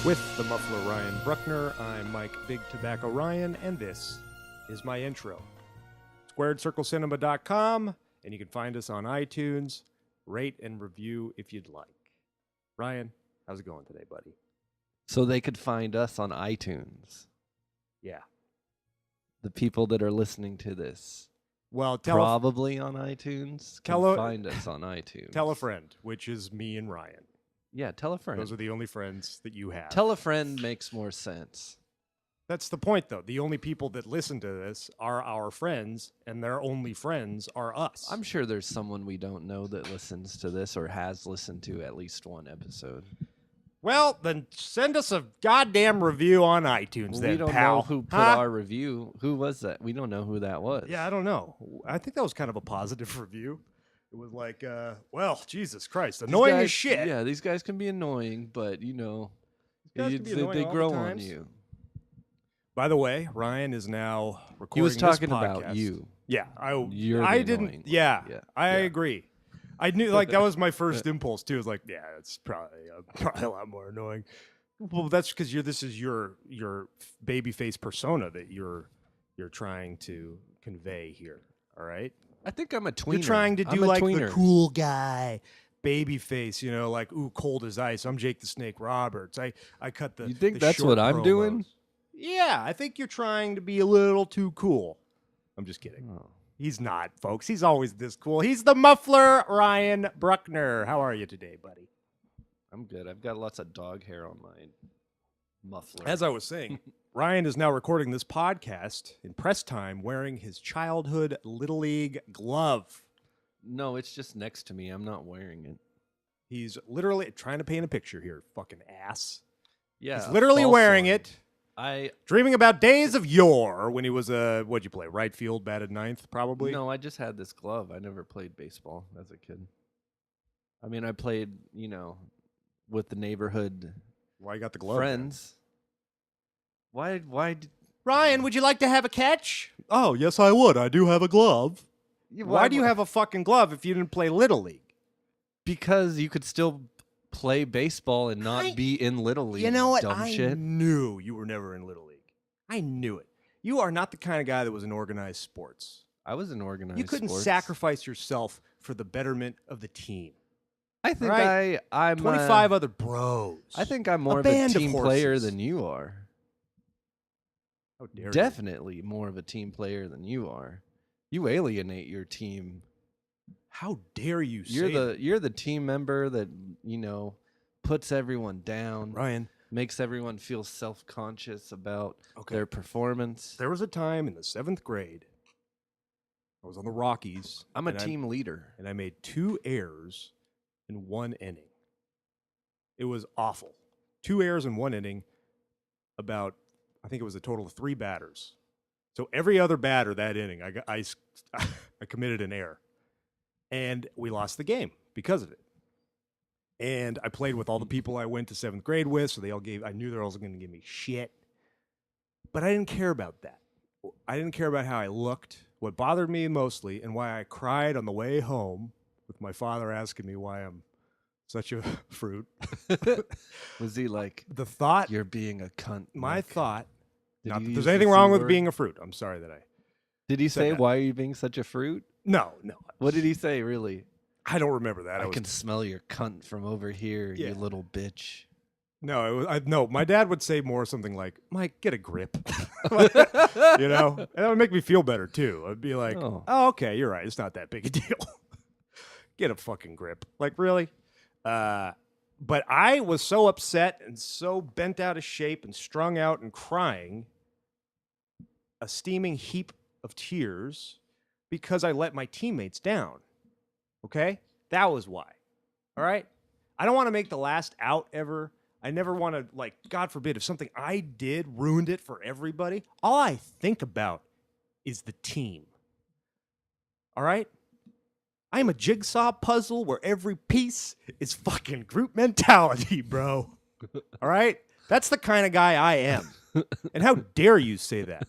With the muffler Ryan Bruckner, I'm Mike Big Tobacco Ryan, and this is my intro. SquaredCircleCinema.com, and you can find us on iTunes. Rate and review if you'd like. Ryan, how's it going today, buddy? So they could find us on iTunes. Yeah. The people that are listening to this, Well, probably on iTunes, can find us on iTunes. Tell a friend, which is me and Ryan. Yeah, tell a friend. Those are the only friends that you have. Tell a friend makes more sense. That's the point, though. The only people that listen to this are our friends, and their only friends are us. I'm sure there's someone we don't know that listens to this or has listened to at least one episode. Well, then send us a goddamn review on iTunes, then, we don't pal. know who put our review. Who was that? We don't know who that was. Yeah, I don't know. I think that was kind of a positive review. It was like, well, Jesus Christ, annoying as shit. Yeah, these guys can be annoying, but, you know, They grow on you. By the way, Ryan is now recording. He was talking this about you. Yeah, I didn't. Yeah, I agree. I knew, like, that was my first impulse too. It was like, yeah, it's probably a lot more annoying. Well, that's because this is your babyface persona that you're trying to convey here. All right. I think I'm a tweener. You're trying to do like the cool guy, baby face, you know, like, ooh, cold as ice. I'm Jake the Snake Roberts. I cut the. You think the that's what I'm doing? Yeah, I think you're trying to be a little too cool. I'm just kidding. Oh. He's not, folks. He's always this cool. He's the muffler, Ryan Bruckner. How are you today, buddy? I'm good. I've got lots of dog hair on my muffler. As I was saying, Ryan is now recording this podcast in press time wearing his childhood Little League glove. No, it's just next to me. I'm not wearing it. He's literally trying to paint a picture here, fucking ass. Yeah. He's literally wearing it. Dreaming about days of yore when he was what'd you play? Right field, batted ninth, probably? No, I just had this glove. I never played baseball as a kid. I mean, I played, you know, with the neighborhood. Why you got the glove? Friends. Then? Why? Ryan, would you like to have a catch? Oh, yes, I would. I do have a glove. Yeah, why do you have a fucking glove if you didn't play Little League? Because you could still play baseball and not be in Little League. You know what? Dumb shit. Knew you were never in Little League. I knew it. You are not the kind of guy that was in organized sports. I was in organized sports. You couldn't sacrifice yourself for the betterment of the team. I think I'm 25 other bros. I think I'm more of a team player than you are. How dare Definitely more of a team player than you are. You alienate your team. How dare you You're the team member that, you know, puts everyone down. Ryan. Makes everyone feel self-conscious about their performance. There was a time in the 7th grade. I was on the Rockies. I'm a team leader. And I made 2 errors in 1 inning. It was awful. 2 errors in 1 inning about, I think it was a total of 3 batters. So every other batter that inning, I committed an error. And we lost the game because of it. And I played with all the people I went to 7th grade with, so I knew they were also going to give me shit. But I didn't care about that. I didn't care about how I looked. What bothered me mostly, and why I cried on the way home, with my father asking me why I'm such a fruit. Was he like, the thought, you're being a cunt? My thought, not that there's anything wrong with being a fruit. I'm sorry that I Did he say, why are you being such a fruit? No. What did he say, really? I don't remember that. I can smell your cunt from over here, you little bitch. No, no. My dad would say more something like, Mike, get a grip. You know? And that would make me feel better, too. I'd be like, oh, okay, you're right. It's not that big a deal. Get a fucking grip. Like, really? But I was so upset and so bent out of shape and strung out and crying, a steaming heap of tears, because I let my teammates down. Okay? That was why. All right? I don't want to make the last out ever. I never want to, like, God forbid, if something I did ruined it for everybody, all I think about is the team. All right? I am a jigsaw puzzle where every piece is fucking group mentality, bro. All right? That's the kind of guy I am. And how dare you say that?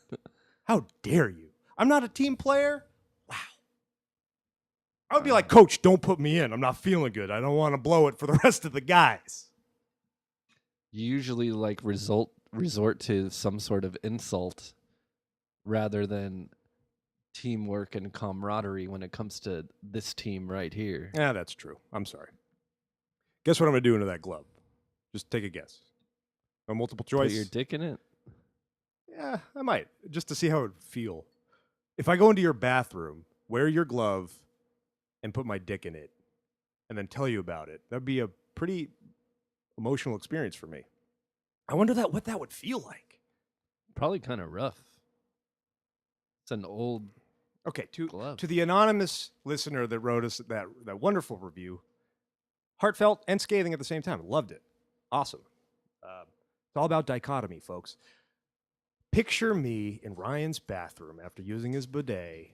How dare you? I'm not a team player? Wow. I would be like, Coach, don't put me in. I'm not feeling good. I don't want to blow it for the rest of the guys. You usually like resort to some sort of insult rather than teamwork and camaraderie when it comes to this team right here. Yeah, that's true. I'm sorry. Guess what I'm going to do into that glove? Just take a guess. A multiple choice? Put your dick in it? Yeah, I might, just to see how it would feel. If I go into your bathroom, wear your glove, and put my dick in it, and then tell you about it, that'd be a pretty emotional experience for me. I wonder what that would feel like. Probably kind of rough. It's an old glove. To the anonymous listener that wrote us that wonderful review, heartfelt and scathing at the same time. Loved it. Awesome. It's all about dichotomy, folks. Picture me in Ryan's bathroom after using his bidet.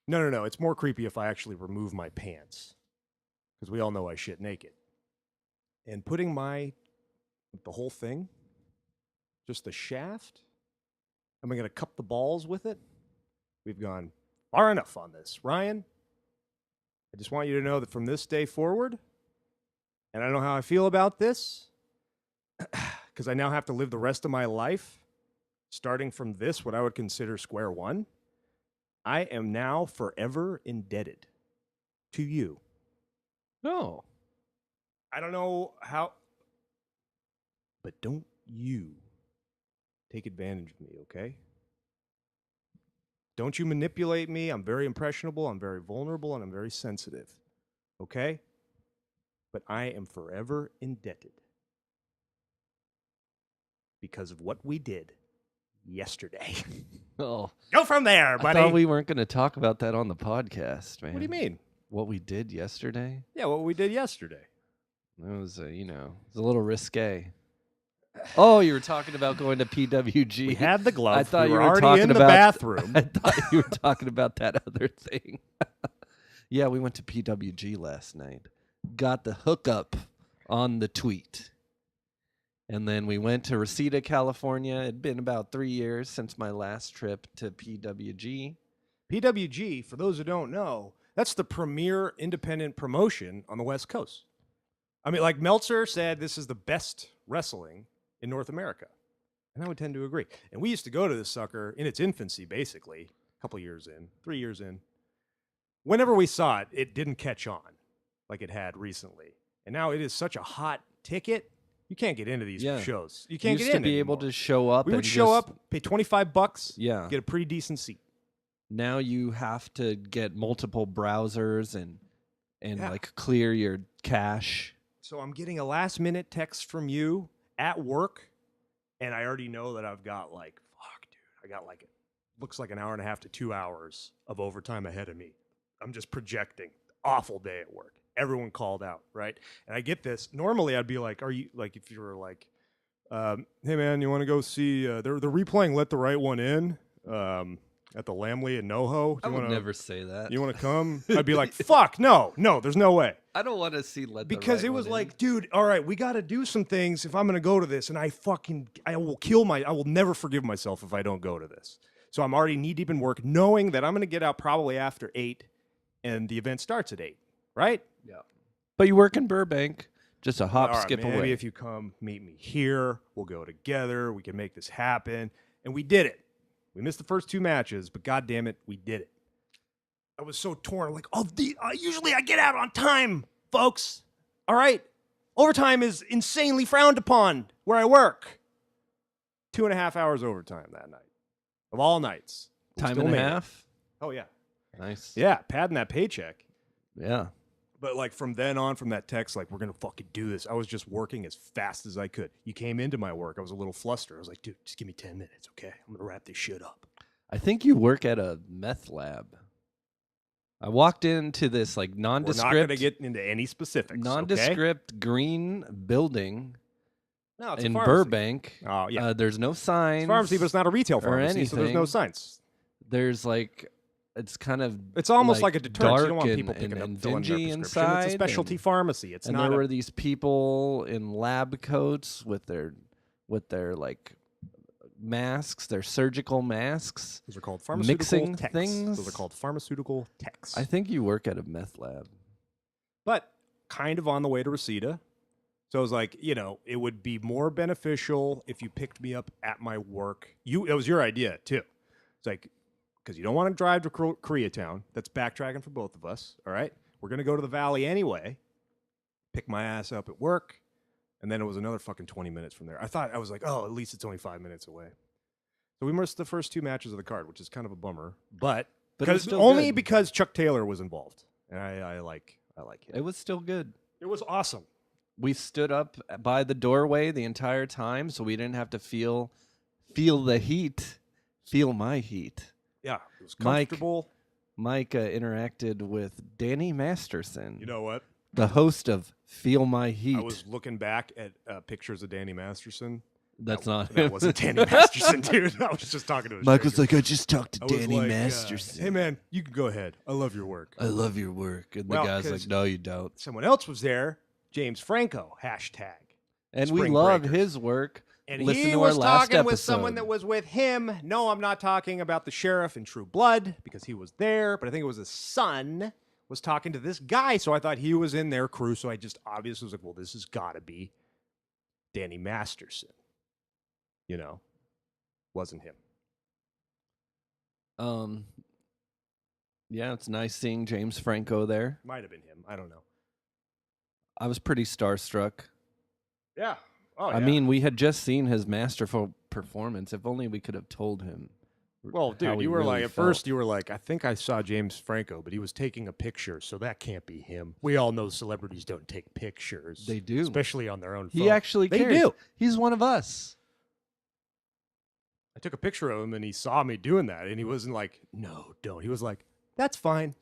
No. It's more creepy if I actually remove my pants, because we all know I shit naked. And putting the whole thing, just the shaft, am I going to cup the balls with it? We've gone far enough on this. Ryan, I just want you to know that from this day forward, and I don't know how I feel about this, because I now have to live the rest of my life starting from this, what I would consider square one. I am now forever indebted to you. No. I don't know how, but don't you take advantage of me, okay? Don't you manipulate me. I'm very impressionable, I'm very vulnerable, and I'm very sensitive, okay? But I am forever indebted because of what we did yesterday. Oh. Go from there, buddy. I thought we weren't going to talk about that on the podcast, man. What do you mean? What we did yesterday? Yeah, what we did yesterday. It was, it was a little risque. Oh, you were talking about going to PWG. We had the glove. I thought we you were were already talking in the about, bathroom. I thought you were talking about that other thing. Yeah, we went to PWG last night. Got the hookup on the tweet. And then we went to Reseda, California. It'd been about 3 years since my last trip to PWG. PWG, for those who don't know, that's the premier independent promotion on the West Coast. I mean, like Meltzer said, this is the best wrestling in North America. And I would tend to agree. And we used to go to this sucker in its infancy, basically, a couple years in, 3 years in. Whenever we saw it, it didn't catch on like it had recently. And now it is such a hot ticket. You can't get into these shows. You can't get in. Used to be able to show up. We would show up, pay $25, get a pretty decent seat. Now you have to get multiple browsers and like clear your cache. So I'm getting a last minute text from you at work, and I already know that I've got I got looks like an hour and a half to 2 hours of overtime ahead of me. I'm just projecting. Awful day at work. Everyone called out, right? And I get this. Normally, I'd be like, "Are you like if you were like, hey man, you want to go see? They're replaying Let the Right One In at the Lamley in NoHo. I would never say that. You want to come?" I'd be like, "Fuck no, there's no way." I don't want to see Let the Right One In. Because it was like, dude, all right, we got to do some things if I'm going to go to this, and I will never forgive myself if I don't go to this. So I'm already knee deep in work, knowing that I'm going to get out probably after 8, and the event starts at 8, right? Yeah. But you work in Burbank, just a hop, skip away. Maybe if you come meet me here, we'll go together. We can make this happen. And we did it. We missed the first 2 matches, but God damn it, we did it. I was so torn. Like, usually I get out on time, folks. All right? Overtime is insanely frowned upon where I work. 2.5 hours overtime that night. Of all nights. Time and a half? Oh, yeah. Nice. Yeah, padding that paycheck. Yeah. But like from then on, from that text, like, we're going to fucking do this. I was just working as fast as I could. You came into my work. I was a little flustered. I was like, dude, just give me 10 minutes, okay? I'm going to wrap this shit up. I think you work at a meth lab. I walked into this like nondescript. We're not going to get into any specifics. Nondescript green building. No, it's in a pharmacy. Burbank. Oh yeah. There's no signs. It's a pharmacy, but it's not a retail pharmacy, so there's no signs. There's like, it's kind of. It's almost like a deterrent. You don't want people picking up and filling their dingy prescription. inside. It's a specialty pharmacy. It's and not. There were these people in lab coats with their like masks, their surgical masks. Those are called pharmaceutical mixing techs. things. Those are called pharmaceutical techs. I think you work at a meth lab. But kind of on the way to Reseda. So I was like, it would be more beneficial if you picked me up at my work. It was your idea too. It's like, because you don't want to drive to Koreatown. That's backtracking for both of us. All right, we're gonna go to the valley anyway. Pick my ass up at work, and then it was another fucking 20 minutes from there. I was like, oh, at least it's only 5 minutes away. So we missed the first 2 matches of the card, which is kind of a bummer, but because Chuck Taylor was involved, and I like him. It was still good. It was awesome. We stood up by the doorway the entire time, so we didn't have to feel the heat, feel my heat. Yeah, it was comfortable. Mike interacted with Danny Masterson. You know what? The host of Feel My Heat. I was looking back at pictures of Danny Masterson. That wasn't Danny Masterson, dude. I was just talking to his Mike was like, I just talked to Danny Masterson. Hey, man, you can go ahead. I love your work. I love your work. And the guy's like, no, you don't. Someone else was there, James Franco, hashtag. And we love his work. And he was talking with someone that was with him. No, I'm not talking about the sheriff in True Blood because he was there, but I think it was his son was talking to this guy, so I thought he was in their crew, so I just obviously was like, well, this has got to be Danny Masterson. Wasn't him. Yeah, it's nice seeing James Franco there. Might have been him. I don't know. I was pretty starstruck. Yeah. Oh, I mean, we had just seen his masterful performance. If only we could have told him. Well, dude, you were like, at first you were like, I think I saw James Franco, but he was taking a picture, so that can't be him. We all know celebrities don't take pictures. They do. Especially on their own phone. He actually cares. They do. He's one of us. I took a picture of him, and he saw me doing that, and he wasn't like, no, don't. He was like, that's fine.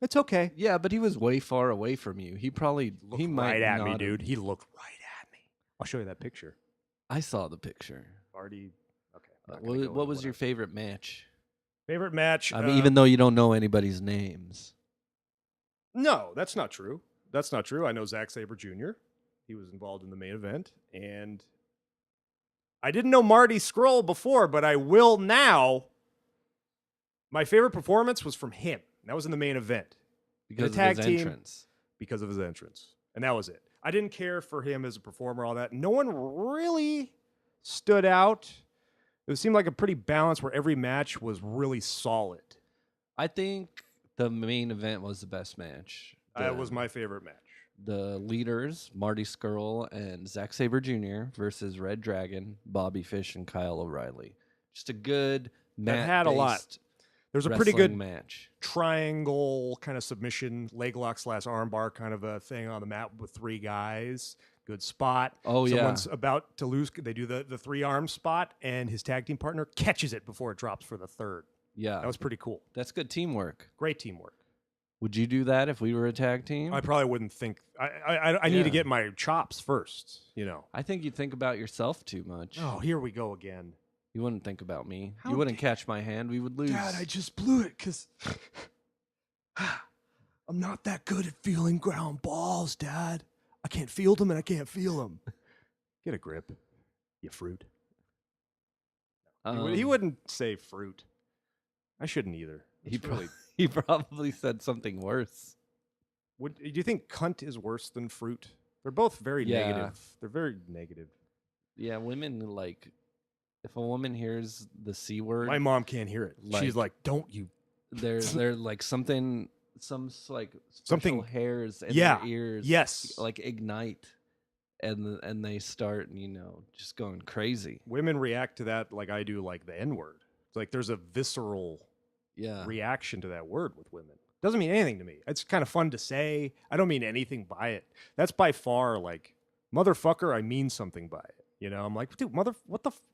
It's okay. Yeah, but he was way far away from you. He probably looked right at me, dude. He looked right at me. I'll show you that picture. I saw the picture. Already. Okay. What was your favorite match? Favorite match? I mean, even though you don't know anybody's names. No, that's not true. That's not true. I know Zack Sabre Jr. He was involved in the main event, and I didn't know Marty Scurll before, but I will now. My favorite performance was from him. That was in the main event. Because of his entrance. Because of his entrance. And that was it. I didn't care for him as a performer, all that. No one really stood out. It seemed like a pretty balanced where every match was really solid. I think the main event was the best match. That was my favorite match. The leaders, Marty Scurll and Zack Sabre Jr. versus Red Dragon, Bobby Fish, and Kyle O'Reilly. Just a good match. That had a lot. There's a pretty good match. Triangle kind of submission, leg lock / armbar kind of a thing on the mat with 3 guys. Good spot. Oh, Someone's about to lose. They do the 3-arm spot, and his tag team partner catches it before it drops for the 3rd. Yeah. That was pretty cool. That's good teamwork. Great teamwork. Would you do that if we were a tag team? I probably wouldn't think. I need to get my chops first, I think you think about yourself too much. Oh, here we go again. You wouldn't think about me. You wouldn't catch my hand. We would lose. Dad, I just blew it because I'm not that good at feeling ground balls, Dad. I can't field them and I can't feel them. Get a grip, you fruit. He wouldn't say fruit. I shouldn't either. He probably said something worse. Do you think cunt is worse than fruit? They're both very negative. They're very negative. Yeah, women like... If a woman hears the C word... My mom can't hear it. She's like, don't you... They're like something hairs in their ears. Yes. Like ignite. And they start, just going crazy. Women react to that like I do, like the N-word. It's like there's a visceral reaction to that word with women. Doesn't mean anything to me. It's kind of fun to say. I don't mean anything by it. That's by far like, motherfucker, I mean something by it. I'm like, dude,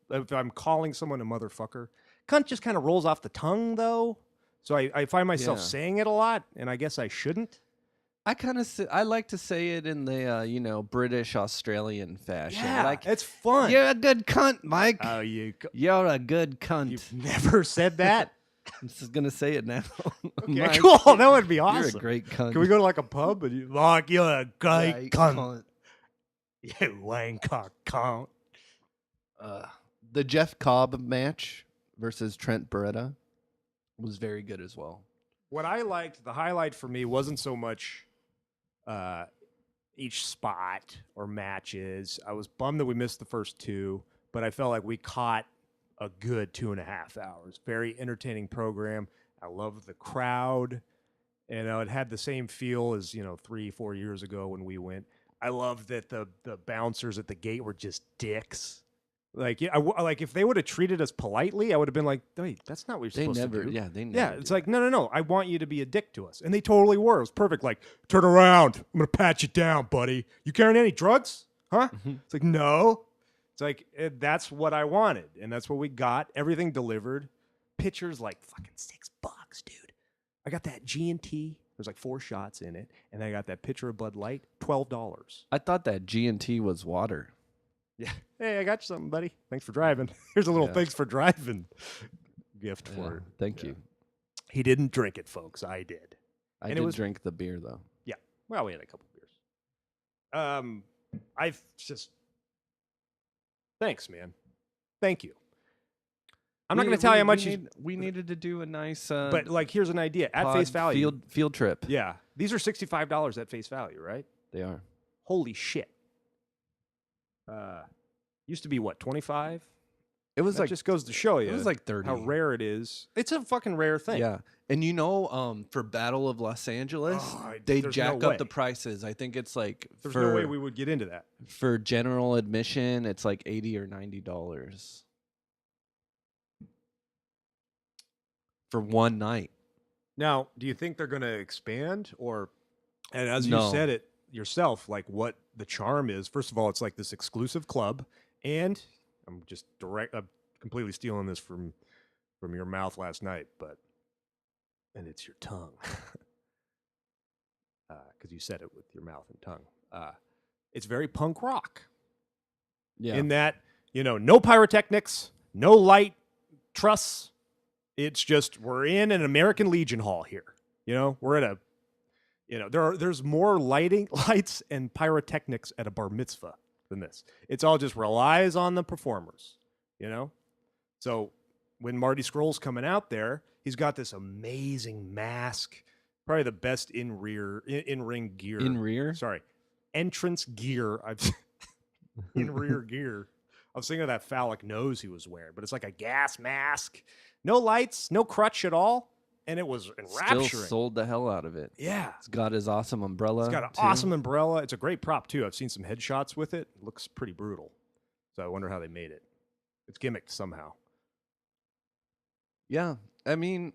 if I'm calling someone a motherfucker, cunt just kind of rolls off the tongue, though. So I find myself saying it a lot, and I guess I shouldn't. I like to say it in the, British Australian fashion. Yeah, like, it's fun. You're a good cunt, Mike. Oh, you're a good cunt. You've never said that? I'm just going to say it now. Okay, Mike, cool. That would be awesome. You're a great cunt. Can we go to like a pub? And you're a great cunt. You wanker cunt. The Jeff Cobb match versus Trent Beretta was very good as well. What I liked, the highlight for me wasn't so much each spot or matches. I was bummed that we missed the first two, but I felt like we caught a good 2.5 hours. Very entertaining program. I loved the crowd. And it had the same feel as 3-4 years ago when we went. I loved that the bouncers at the gate were just dicks. Like, yeah, like if they would have treated us politely, I would have been like, "Wait, that's not what you're supposed to do." Yeah, they never. Yeah, it's like, no. I want you to be a dick to us, and they totally were. It was perfect. Like, turn around. I'm gonna pat you down, buddy. You carrying any drugs? Huh? It's like, no. It's like that's what I wanted, and that's what we got. Everything delivered. Pitchers like fucking $6, dude. I got that G&T. There's like 4 shots in it, and I got that pitcher of Bud Light, $12. I thought that G&T was water. Yeah. Hey, I got you something, buddy. Thanks for driving. Here's a little thanks for driving gift for it. Thank you. He didn't drink it, folks. I did. I did drink the beer, though. Yeah. Well, we had a couple beers. I've just... Thanks, man. Thank you. I'm not going to tell you how much we needed to do a nice... but, like, here's an idea. At face value. Field trip. Yeah. These are $65 at face value, right? They are. Holy shit. Used to be what, 25? It was that like just goes to show you. It was like 30. How rare it is. It's a fucking rare thing. Yeah. And for Battle of Los Angeles, they jack up the prices. I think it's like there's no way we would get into that. For general admission, it's like $80 or $90 for one night. Now, do you think they're going to expand and as you said it yourself, like what the charm is? First of all, it's like this exclusive club, and I'm completely stealing this from your mouth last night, and it's your tongue. Because you said it with your mouth and tongue. It's very punk rock. Yeah. In that, no pyrotechnics, no light truss. It's just, we're in an American Legion Hall here. We're at there's more lights and pyrotechnics at a bar mitzvah than this. It's all just relies on the performers, So when Marty Scroll's coming out there, he's got this amazing mask, probably the best in-ring gear. Entrance gear. In-rear gear. I was thinking of that phallic nose he was wearing, but it's like a gas mask. No lights, no crutch at all. And it was enrapturing. Still sold the hell out of it. Yeah. It's got his awesome umbrella. It's got an awesome umbrella. It's a great prop, too. I've seen some headshots with it. It looks pretty brutal. So I wonder how they made it. It's gimmicked somehow. Yeah. I mean,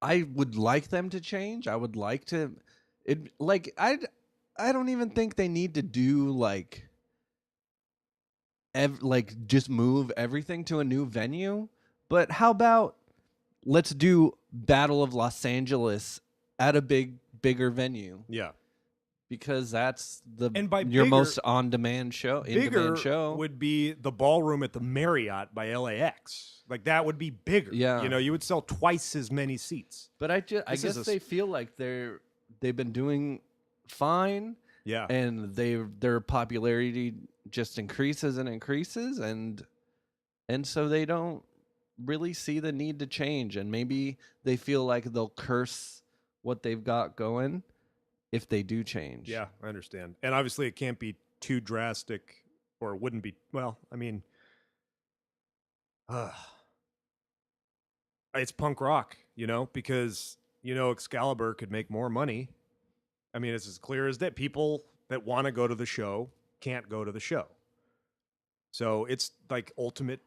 I would like them to change. I would like to... I don't even think they need to do, just move everything to a new venue. But how about... let's do Battle of Los Angeles at a bigger venue. Yeah. Because that's your bigger, most on-demand show. Bigger would be the ballroom at the Marriott by LAX. Like, that would be bigger. Yeah. You would sell twice as many seats. But I guess they feel like they've been doing fine. Yeah. And their popularity just increases and increases, and so they don't really see the need to change, and maybe they feel like they'll curse what they've got going if they do change. Yeah, I understand. And obviously it can't be too drastic, or it wouldn't be, well, I mean, it's punk rock, because, Excalibur could make more money. I mean, it's as clear as that. People that want to go to the show can't go to the show. So it's like ultimate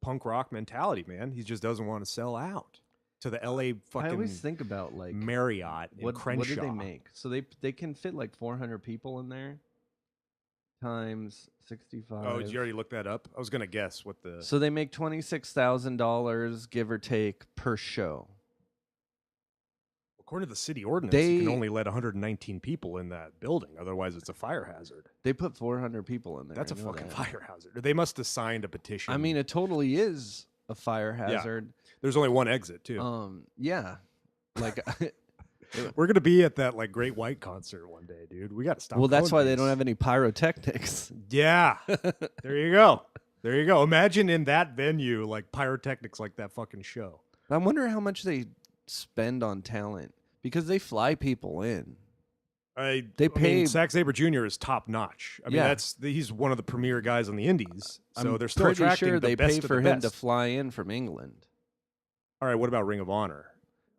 punk rock mentality, man. He just doesn't want to sell out to the LA fucking... I always think about Marriott and Crenshaw. What do they make? So they can fit 400 people in there times 65. Oh, did you already look that up? I was going to guess what the... So they make $26,000, give or take, per show. According to the city ordinance, you can only let 119 people in that building. Otherwise, it's a fire hazard. They put 400 people in there. That's a fucking fire hazard. They must have signed a petition. I mean, it totally is a fire hazard. Yeah. There's only one exit, too. Yeah. We're going to be at that Great White concert one day, dude. We got to stop. Well, that's why they don't have any pyrotechnics. Yeah. There you go. There you go. Imagine in that venue, pyrotechnics like that fucking show. I wonder how much they spend on talent, because they fly people in. I They pay. mean, Zack Sabre Jr. is top notch. I mean, Yeah. he's one of the premier guys on the Indies. So I'm they're still pretty attracting sure the they best pay of for the him to best. fly in from England. All right, what about Ring of Honor?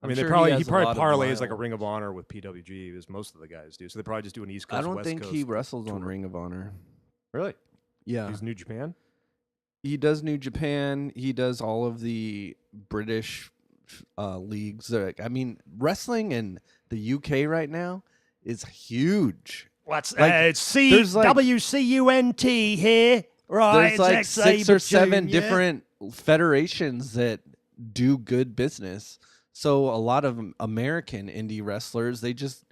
I I'm mean, sure he probably has a lot of parlays like a miles. Ring of Honor with PWG, as most of the guys do. So they probably just do an East Coast, I don't West think Coast. he wrestles on tour. Ring of Honor. Really? Yeah. He's New Japan. He does New Japan. He does all of the British leagues. I mean, wrestling in the UK right now is huge. What's Like, it's there's like- WCUNT here, right? There's like Zack 6 or Sabre 7 Jr.. different federations that do good business. So a lot of American indie wrestlers, they just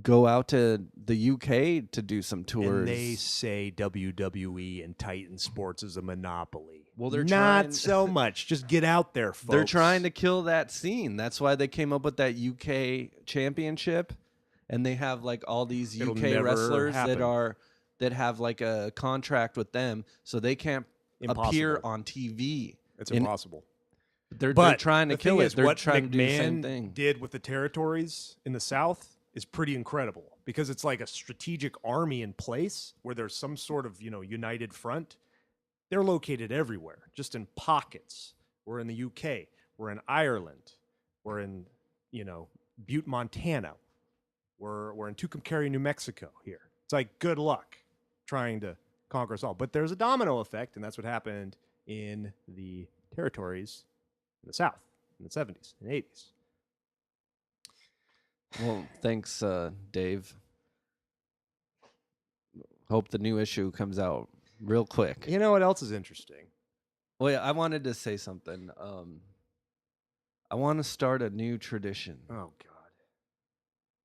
go out to the UK to do some tours. And they say WWE and Titan Sports is a monopoly. Well, they're not trying- so much. Just get out there, folks. They're trying to kill that scene. That's why they came up with that UK championship, and they have like all these It'll UK never wrestlers happen. that have like a contract with them, so they can't appear Impossible. on TV. It's And impossible. They're But trying to the kill thing it. is, They're what trying to do the same McMahon thing. did with the territories in the South is pretty incredible because it's like a strategic army in place where there's some sort of, united front. They're located everywhere, just in pockets. We're in the UK. We're in Ireland. We're in, Butte, Montana. We're in Tucumcari, New Mexico here. It's like, good luck trying to conquer us all. But there's a domino effect, and that's what happened in the territories in the South in the 70s and 80s. Well, thanks, Dave. Hope the new issue comes out real quick. You know what else is interesting? Well, yeah, I wanted to say something. I want to start a new tradition. Oh, God.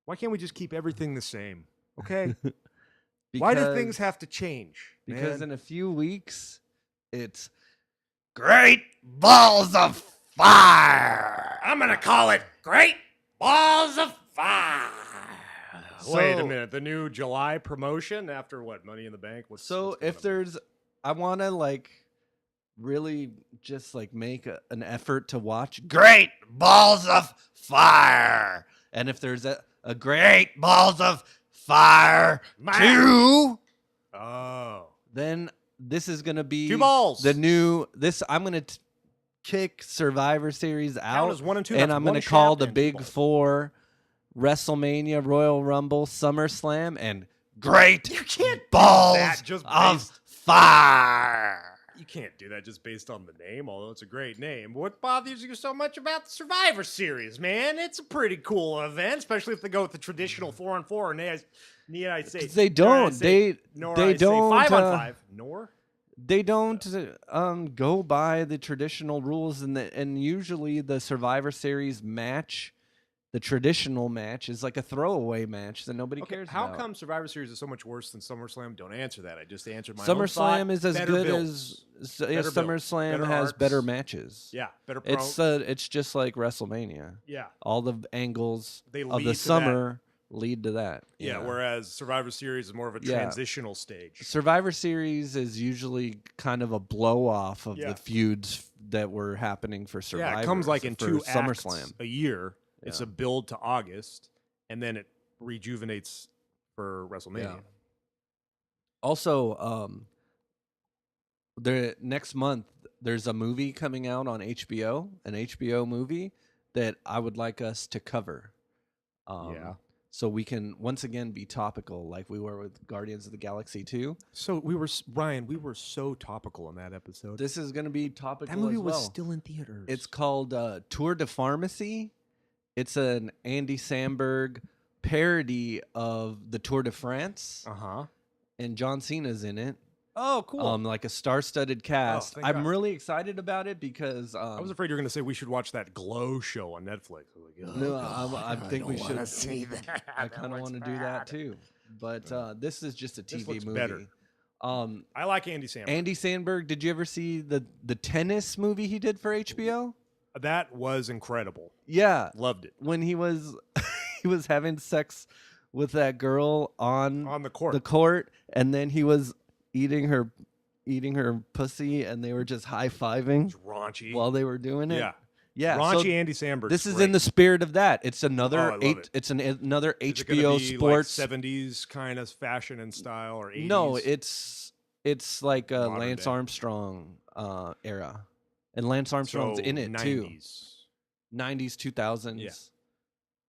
Why can't we just keep everything the same? Okay? Why do things have to change? Because man? in a few weeks, it's Great Balls of Fire! I'm going to call it Great Balls of Fire! Wait a So- minute. The new July promotion after what? Money in the Bank? What's so if there's, I want to like really just like make an effort to watch Great Balls of Fire! and if there's a great balls of fire Two! Oh. then this is gonna be 2 balls. the new I'm gonna kick Survivor Series out as 1 and 2. and That's I'm one gonna call shaft the and 2 big balls. 4 WrestleMania, Royal Rumble, SummerSlam, and great You can't do balls that just of based- fire. You can't do that just based on the name, although it's a great name. What bothers you so much about the Survivor Series, man? It's a pretty cool event, especially if they go with the traditional 4-on-4. And I'd say 'Cause they don't. They nor they I'd say don't 5-on-5. Nor They don't go by the traditional rules, and usually the Survivor Series match, the traditional match, is like a throwaway match that nobody cares how about. come Survivor Series is so much worse than SummerSlam? Don't answer that. I just answered my own SummerSlam thought. is as Better good builds. as Better builds. SummerSlam Better has arcs. better matches. Yeah, better pro. It's just like WrestleMania. Yeah. All the angles They of lead the to summer lead to that. Yeah, whereas Survivor Series is more of a Yeah. transitional stage. Survivor Series is usually kind of a blow off of Yeah. the feuds that were happening for Survivor. Yeah, it comes like in for 2 SummerSlam. acts a year. It's Yeah. a build to August, and then it rejuvenates for WrestleMania. Yeah. Also, the next month there's a movie coming out on HBO, an HBO movie that I would like us to cover. Yeah. So we can once again be topical, like we were with Guardians of the Galaxy 2. So Ryan, we were so topical in that episode. This is going to be topical that movie as well. was still in theaters. It's called Tour de Pharmacy. It's an Andy Samberg parody of the Tour de France, uh-huh. and John Cena's in it. Oh, cool. Like a star-studded cast. thank I'm God. really excited about it because I was afraid you were going to say we should watch that Glow show on Netflix. I was like, oh, no, God, I think we don't should. wanna see that. I kind of want to do that too, but this is just a This TV looks movie. better. I like Andy Samberg. Andy Samberg, did you ever see the tennis movie he did for HBO? That was incredible. Yeah, Loved it. when he was he was having sex with that girl on On the court. the court, and then he was eating her pussy, and they were just high-fiving It's raunchy. while they were doing it. yeah. Yeah, Raunchy so Andy Samberg. this is in the spirit of that. It's another another Is it HBO gonna be sports. like 70s kind of fashion and style or 80s? No, it's like a Modern Lance day. Armstrong era, and Lance Armstrong's in it 90s. too. 90s, 2000s.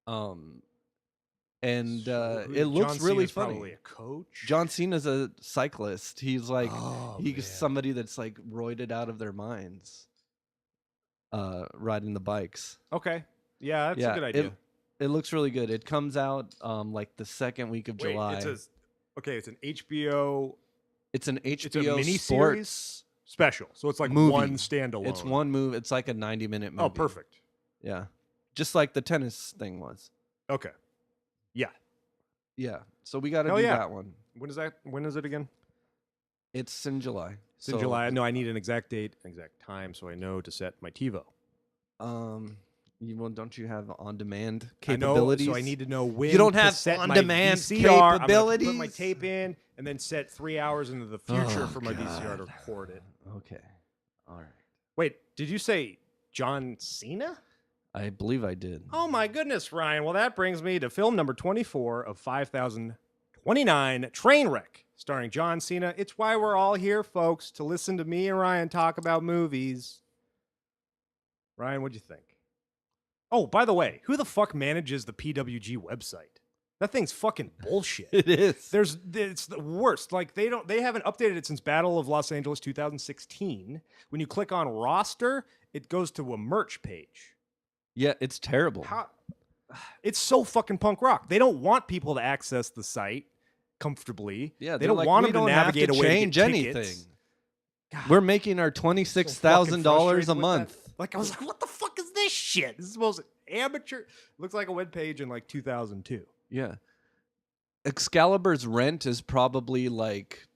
Yeah. And So it looks John really Cena's funny. Probably a coach. John Cena's a cyclist. He's like he's man. somebody that's like roided out of their minds, riding the bikes. Okay. Yeah, that's a good idea. It looks really good. It comes out like the second week of July. It's an HBO. It's an It's a HBO mini sports series special. So it's like movie. one standalone. It's one movie. It's like a 90-minute movie. Oh, perfect. Yeah, just like the tennis thing was. Okay. Yeah. Yeah. So we got to do that one. When is it again? It's in July. It's in July. No, I need an exact date, exact time, so I know to set my TiVo. Don't you have on-demand capabilities? capabilities? So I need to know when. You don't to have set on-demand my VCR. capabilities? I'm gonna put my tape in and then set 3 hours into the future for my VCR to record it. Okay. All right. Wait, did you say John Cena? I believe I did. Oh my goodness, Ryan. Well, that brings me to film number 24 of 5029, Trainwreck, starring John Cena. It's why we're all here, folks, to listen to me and Ryan talk about movies. Ryan, what'd you think? Oh, by the way, who the fuck manages the PWG website? That thing's fucking bullshit. It is. It's the worst. Like they haven't updated it since Battle of Los Angeles 2016. When you click on roster, it goes to a merch page. Yeah, it's terrible. It's so fucking punk rock. They don't want people to access the site comfortably. Yeah, they don't want them to navigate away change to get anything. tickets. God, We're making our $26,000 a month. Like I was like, what the fuck is this shit? This is the most amateur. Looks like a web page in like 2002. Yeah. Excalibur's rent is probably like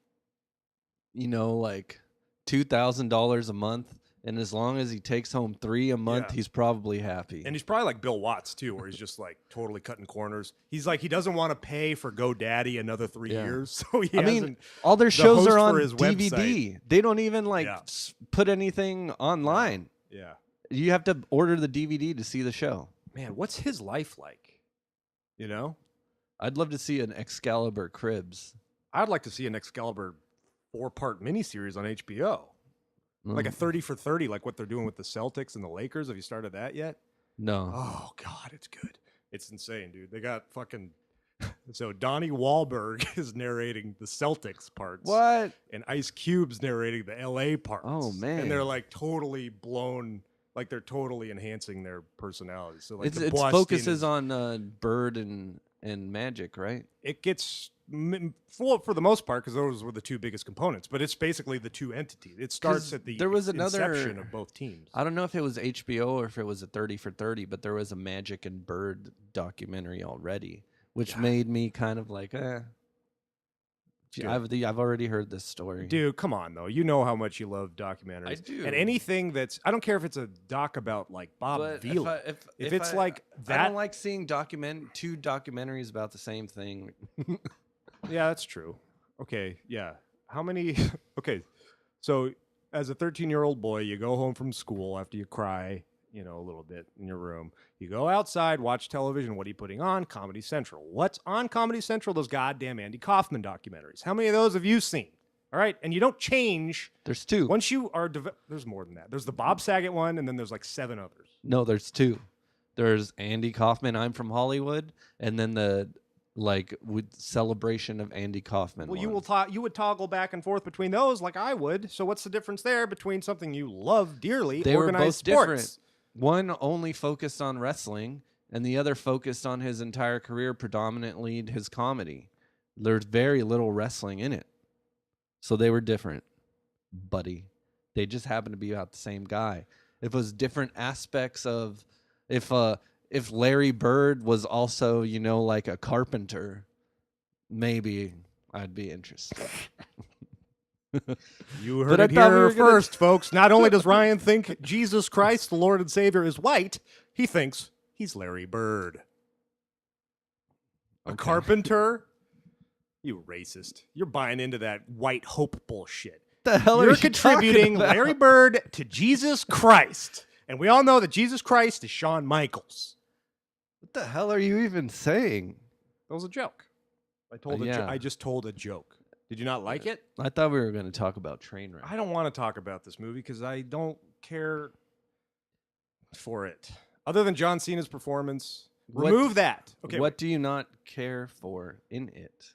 $2,000 a month. And as long as he takes home 3 a month, he's probably happy. And he's probably like Bill Watts too, where he's just like totally cutting corners. He's like, he doesn't want to pay for GoDaddy another 3 years. So all their shows are on his DVD. Website. They don't even put anything online. Yeah. You have to order the DVD to see the show. Man, what's his life like? You know? I'd love to see an Excalibur Cribs. I'd like to see an Excalibur 4-part miniseries on HBO. Like a 30 for 30, like what they're doing with the Celtics and the Lakers. Have you started that yet? No. Oh, God, it's good. It's insane, dude. They got fucking... So Donnie Wahlberg is narrating the Celtics parts. What? And Ice Cube's narrating the LA parts. Oh, man. And they're like totally blown... Like they're totally enhancing their personalities. So like it focuses on Bird and Magic, right? It gets full for the most part because those were the two biggest components. But it's basically the two entities. It starts at the inception of both teams. I don't know if it was HBO or if it was a 30 for 30, but there was a Magic and Bird documentary already, which made me kind of like, I've already heard this story. Dude, come on, though. You know how much you love documentaries. I do. And anything that's... I don't care if it's a doc about, like, Bob Vila. If it's like that... I don't like seeing two documentaries about the same thing. Yeah, that's true. Okay, yeah. How many... Okay, so as a 13-year-old boy, you go home from school after you cry, a little bit in your room. You go outside, watch television. What are you putting on? Comedy Central. What's on Comedy Central? Those goddamn Andy Kaufman documentaries. How many of those have you seen? All right, and you don't change. There's 2. Once you are, there's more than that. There's the Bob Saget one, and then there's like 7 others. No, there's 2. There's Andy Kaufman, I'm from Hollywood, and then the with celebration of Andy Kaufman. Well, you would toggle back and forth between those like I would. So what's the difference there between something you love dearly, they organized were both sports? Different. One only focused on wrestling, and the other focused on his entire career, predominantly his comedy. There's very little wrestling in it. So they were different, buddy. They just happened to be about the same guy. If it was different aspects of... If Larry Bird was also, like a carpenter, maybe I'd be interested. You heard it here first, folks. Not only does Ryan think Jesus Christ, the Lord and Savior, is white, he thinks he's Larry Bird. A carpenter? You racist. You're buying into that white hope bullshit. The hell You're are you contributing talking about? Larry Bird to Jesus Christ. And we all know that Jesus Christ is Shawn Michaels. What the hell are you even saying? That was a joke. I just told a joke. Did you not like it? I thought we were going to talk about Trainwreck. I don't want to talk about this movie because I don't care for it. Other than John Cena's performance, remove that. Okay. What do you not care for in it?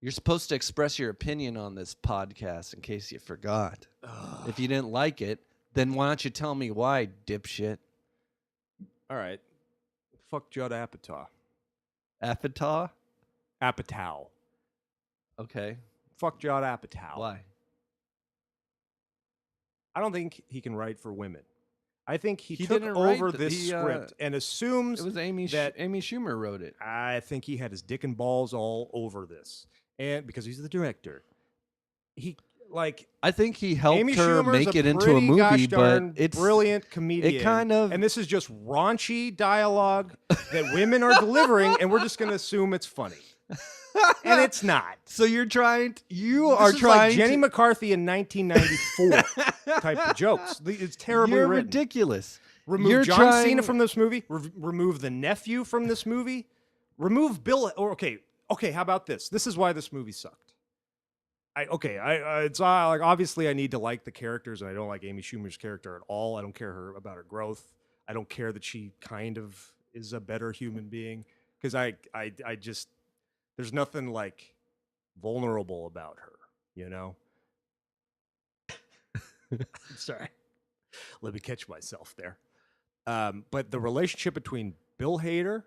You're supposed to express your opinion on this podcast in case you forgot. If you didn't like it, then why don't you tell me why, dipshit? All right. Fuck Judd Apatow. Apatow? Apatow. Okay. Fuck Judd Apatow. Why? I don't think he can write for women. I think he took over this script and assumes it was Amy Schumer wrote it. I think he had his dick and balls all over this, and because he's the director, I think he helped Amy her Schumer's make it into a movie, but it's brilliant comedian. It kind of, and this is just raunchy dialogue that women are delivering, and we're just going to assume it's funny. And it's not. So you're trying. Like Jenny McCarthy in 1994 type of jokes. It's terribly You're written. ridiculous. Remove John Cena from this movie. Remove the nephew from this movie. Remove Bill. Or okay. How about this? This is why this movie sucked. It's like obviously I need to like the characters, and I don't like Amy Schumer's character at all. I don't care about her growth. I don't care that she kind of is a better human being because I just. There's nothing like vulnerable about her, you know? Sorry. Let me catch myself there. But the relationship between Bill Hader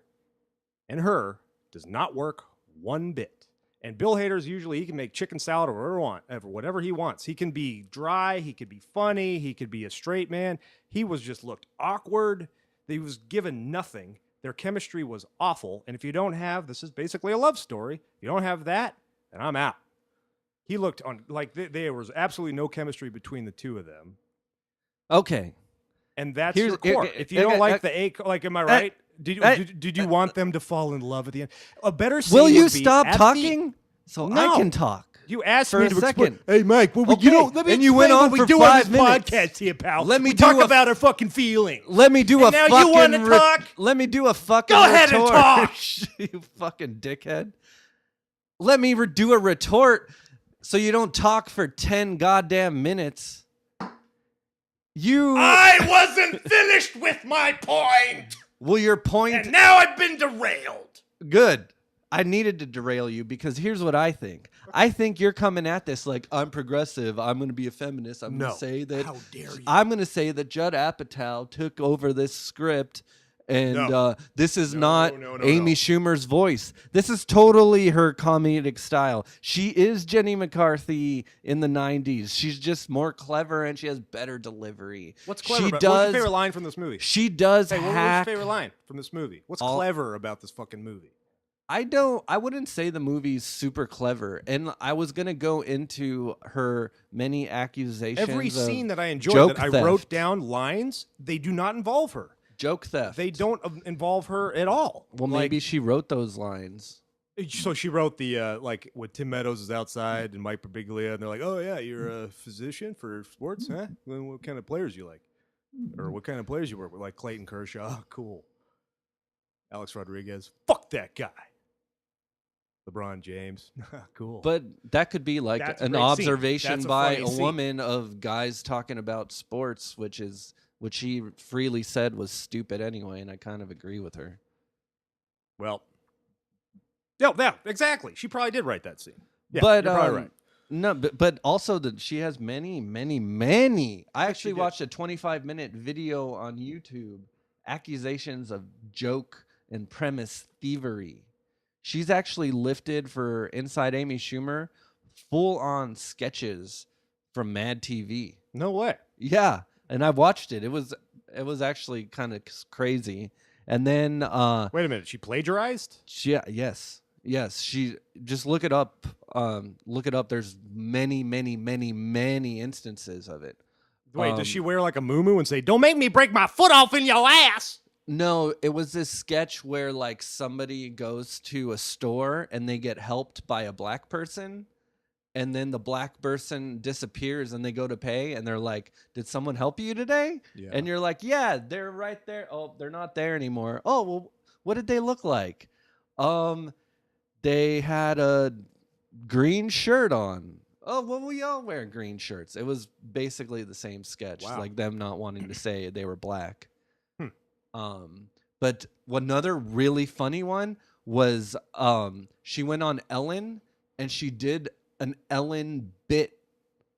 and her does not work one bit. And Bill Hader's usually, he can make chicken salad or whatever he wants. He can be dry, he could be funny, he could be a straight man. He was just looked awkward. He was given nothing. Their chemistry was awful, and if you don't have, this is basically a love story. If you don't have that, then I'm out. He looked on like there was absolutely no chemistry between the two of them. Okay, and that's your core. If you don't like am I right? Did you want them to fall in love at the end? A better scene. Will you stop talking so I can talk? You asked for me a to second. Explain. Hey, Mike, let me and you went on for 5 minutes. Podcast here, pal. Let me talk about our fucking feelings. Let me do and a now fucking. You want to talk? Let me do a fucking. Go ahead and talk. You fucking dickhead. Let me do a retort, so you don't talk for 10 goddamn minutes. I wasn't finished with my point. Well, your point. And now I've been derailed. Good. I needed to derail you because here's what I think. I think you're coming at this like I'm progressive. I'm going to be a feminist. I'm going to say that. How dare you? I'm going to say that Judd Apatow took over this script, and this is not Amy Schumer's voice. This is totally her comedic style. She is Jenny McCarthy in the 90s. She's just more clever and she has better delivery. What's clever? What's your favorite line from this movie? She does. Hey, what's your favorite line from this movie? What's clever about this fucking movie? I wouldn't say the movie's super clever, and I was gonna go into her many accusations. Every scene that I enjoyed, I wrote down lines. They do not involve her. Joke theft. They don't involve her at all. Well, maybe she wrote those lines. So she wrote the when Tim Meadows is outside and Mike Birbiglia, and they're like, "Oh yeah, you're a physician for sports, huh? Well, what kind of players you like, or what kind of players you work with? Like Clayton Kershaw, cool. Alex Rodriguez, fuck that guy." LeBron James, cool. But that could be like an observation by a woman of guys talking about sports, which she freely said was stupid anyway, and I kind of agree with her. Well, yeah, exactly. She probably did write that scene. Yeah, but you're probably right. No, but also that she has many. I actually watched a 25-minute video on YouTube, accusations of joke and premise thievery. She's actually lifted for Inside Amy Schumer full-on sketches from Mad TV. No way. Yeah, and I watched it. It was actually kind of crazy. And then wait a minute, she plagiarized? Yes. She just look it up. There's many instances of it. Wait, does she wear like a muumuu and say, "Don't make me break my foot off in your ass"? No, it was this sketch where like somebody goes to a store and they get helped by a black person, and then the black person disappears and they go to pay and they're like, did someone help you today? Yeah. And you're like, yeah, they're right there. Oh, they're not there anymore. Oh, well, what did they look like? They had a green shirt on. Oh, well, we all wear green shirts. It was basically the same sketch, Wow. like them not wanting to say they were black. Hmm. But another really funny one was she went on Ellen and she did an Ellen bit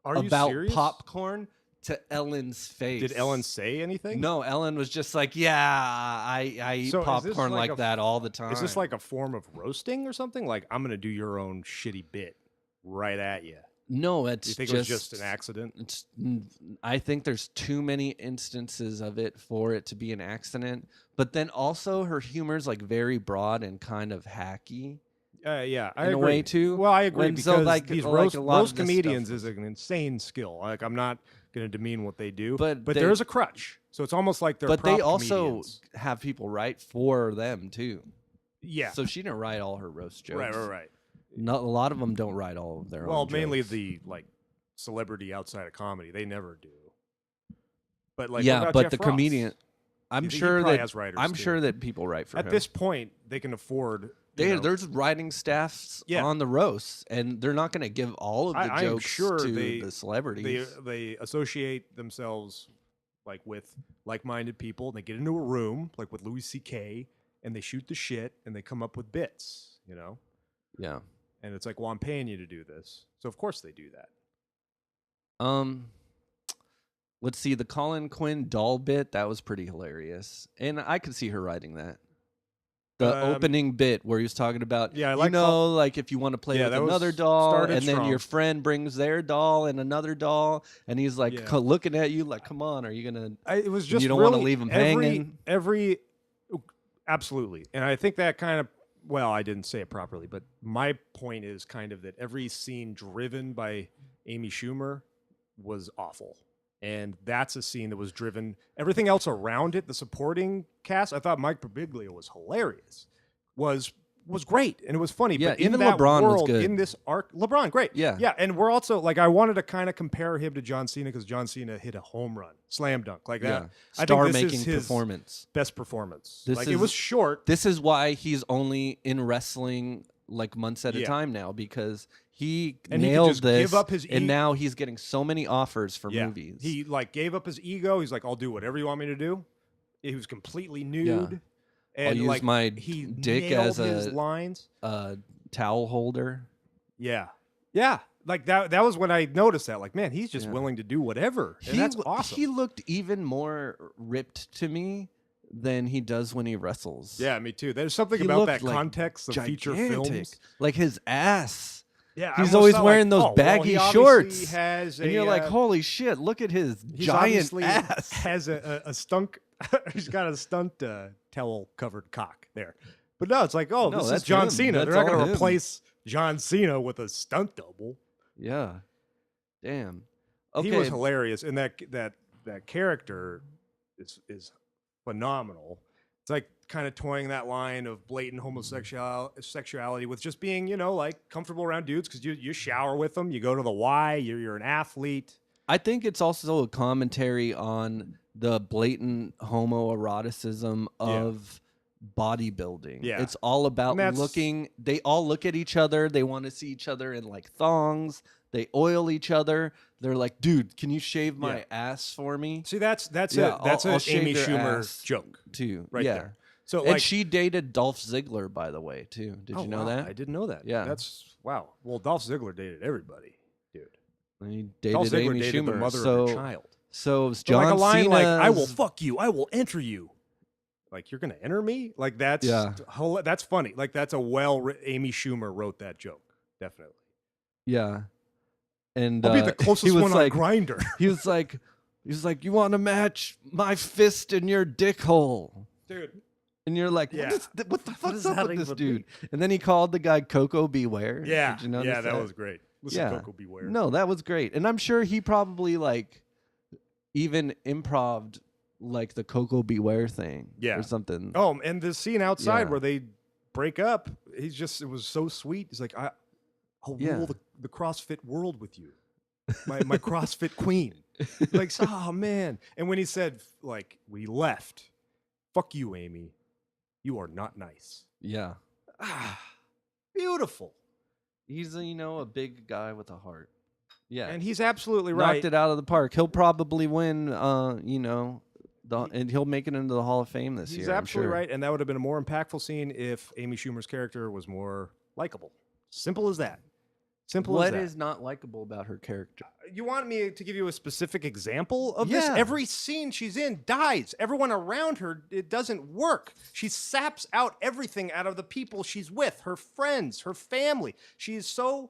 about popcorn to Ellen's face. Did Ellen say anything? No, Ellen was just like, yeah, I eat popcorn like that all the time. Is this like a form of roasting or something? Like, I'm going to do your own shitty bit right at you. No, it's you think just, it was just an accident? I think there's too many instances of it for it to be an accident. But then also her humor is like very broad and kind of hacky. Yeah, I in agree. a way too. Well, I agree because these roast comedians is an insane skill. Like, I'm not going to demean what they do, but there is a crutch. So it's almost like they're. But they also comedians. Have people write for them too. Yeah. So she didn't write all her roast jokes. Right. Not a lot of them don't write all of their own. Well, mainly jokes. the like celebrity outside of comedy, they never do. But like, yeah, but Jeff the Ross? comedian, I'm sure that people write for him. At this point, they can afford. There's writing staffs on the roasts, and they're not going to give all of the jokes to the celebrities. They associate themselves like with like-minded people, and they get into a room like with Louis C.K. and they shoot the shit, and they come up with bits. Yeah. And it's like, well, I'm paying you to do this, so of course they do that. Let's see, the Colin Quinn doll bit, that was pretty hilarious, and I could see her writing that. The opening bit where he was talking about, like if you want to play with another doll, and then your friend brings their doll and another doll, and he's like looking at you like, come on, are you gonna? It was just you don't want to leave him hanging. Absolutely, and I think that kind of. Well, I didn't say it properly, but my point is kind of that every scene driven by Amy Schumer was awful. And that's a scene that was driven. Everything else around it, the supporting cast, I thought Mike Birbiglia was hilarious. Was great, and it was funny. Yeah, but even in that LeBron world, was good. in this arc, LeBron, great. Yeah. And we're also, like, I wanted to kind of compare him to John Cena because John Cena hit a home run, slam dunk, like that. Star-making performance. Best performance. It was short. This is why he's only in wrestling like months at a time now, because he nailed this, give up his and now he's getting so many offers for movies. He like gave up his ego. He's like, I'll do whatever you want me to do. He was completely nude. Yeah. And I'll use my he dick as his lines. Towel holder. Yeah. Like that was when I noticed that. Like, man, he's just willing to do whatever. And that's awesome. He looked even more ripped to me than he does when he wrestles. Yeah, me too. There's something about that context of feature films. Like his ass. Yeah, he's always wearing those baggy shorts. And you're like, holy shit, look at his giant ass. Has a stunt. He's got a stunt towel covered cock there. But no, it's like, this is John Cena. They're not going to replace John Cena with a stunt double. Yeah. Damn. Okay. He was hilarious, and that character is phenomenal. It's like kind of toying that line of blatant homosexuality with just being, like comfortable around dudes because you shower with them, you go to the Y, you're an athlete. I think it's also a commentary on the blatant homoeroticism of bodybuilding. Yeah. It's all about looking. They all look at each other. They want to see each other in like thongs. They oil each other. They're like, dude, can you shave my ass for me? See, that's an Amy Schumer joke too, right there. So, and she dated Dolph Ziggler, by the way, too. Did you know that? I didn't know that. Yeah, that's wow. Well, Dolph Ziggler dated everybody, dude. And he dated Dolph Ziggler Amy dated Schumer, the mother of her child. So it was John like a line Cena, like, "I will fuck you. I will enter you." Like, you're gonna enter me? Like that's funny. Like that's Amy Schumer wrote that joke, definitely. Yeah. And I'll be the closest one on Grindr. He was like, you want to match my fist in your dick hole, dude? And you're like, what the fuck's up with this dude? And then he called the guy Coco Beware. Yeah, did you notice that was great. Listen, Coco Beware. No, that was great, and I'm sure he probably like even improv'd like the Coco Beware thing, or something. Oh, and the scene outside where they break up, it was so sweet. He's like, I'll rule the CrossFit world with you, my CrossFit queen. Like, oh man. And when he said, like, we left, fuck you, Amy. You are not nice. Yeah. Beautiful. He's a big guy with a heart. Yeah. And he's absolutely right. Knocked it out of the park. He'll probably win, and he'll make it into the Hall of Fame this year. He's absolutely right. And that would have been a more impactful scene if Amy Schumer's character was more likable. Simple as that. What is not likable about her character? You want me to give you a specific example of this? Every scene she's in dies. Everyone around her, it doesn't work. She saps out everything out of the people she's with, her friends, her family. She is so